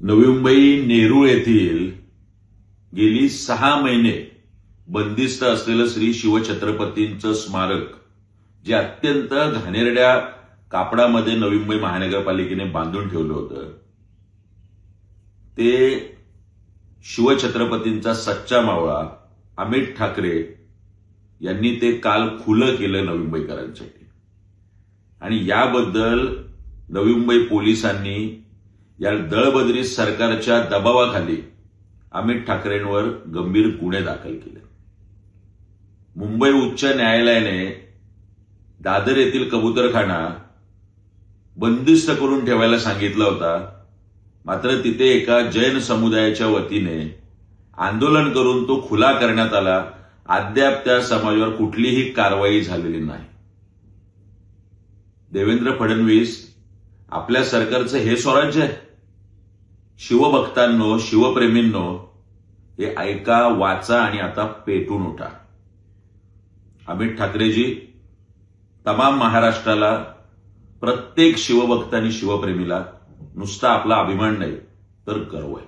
नवी मुंबई नेरूळ येथील गेली 6 महिने बंदिस्त असलेलं श्री शिवछत्रपतींचं स्मारक जे अत्यंत घाणेरड्या कापडामध्ये नवी मुंबई महानगरपालिकेने बांधून ठेवलं होतं, ते शिवछत्रपतींचा सच्चा मावळा अमित ठाकरे यांनी ते काल खुलं केलं नवी मुंबईकरांसाठी. आणि याबद्दल नवी मुंबई पोलिसांनी या दळबद्री सरकारच्या दबावाखाली अमित ठाकरेंवर गंभीर गुन्हे दाखल केले. मुंबई उच्च न्यायालयाने दादर येथील कबूतरखाना बंदिस्त करून ठेवायला सांगितला होता. मात्र तिथे एका जैन समुदायाच्या वतीने आंदोलन करून तो खुला करण्यात आला. अद्याप त्या समाजावर कुठलीही कारवाई झालेली नाही. देवेंद्र फडणवीस, आपल्या सरकारचं हे स्वराज्य आहे? शिवभक्तांनो, शिवप्रेमींनो, हे ऐका, वाचा आणि आता पेटून उठा. अमित ठाकरेजी, तमाम महाराष्ट्राला, प्रत्येक शिवभक्त आणि शिवप्रेमीला नुसता आपला अभिमान नाही तर गर्व आहे.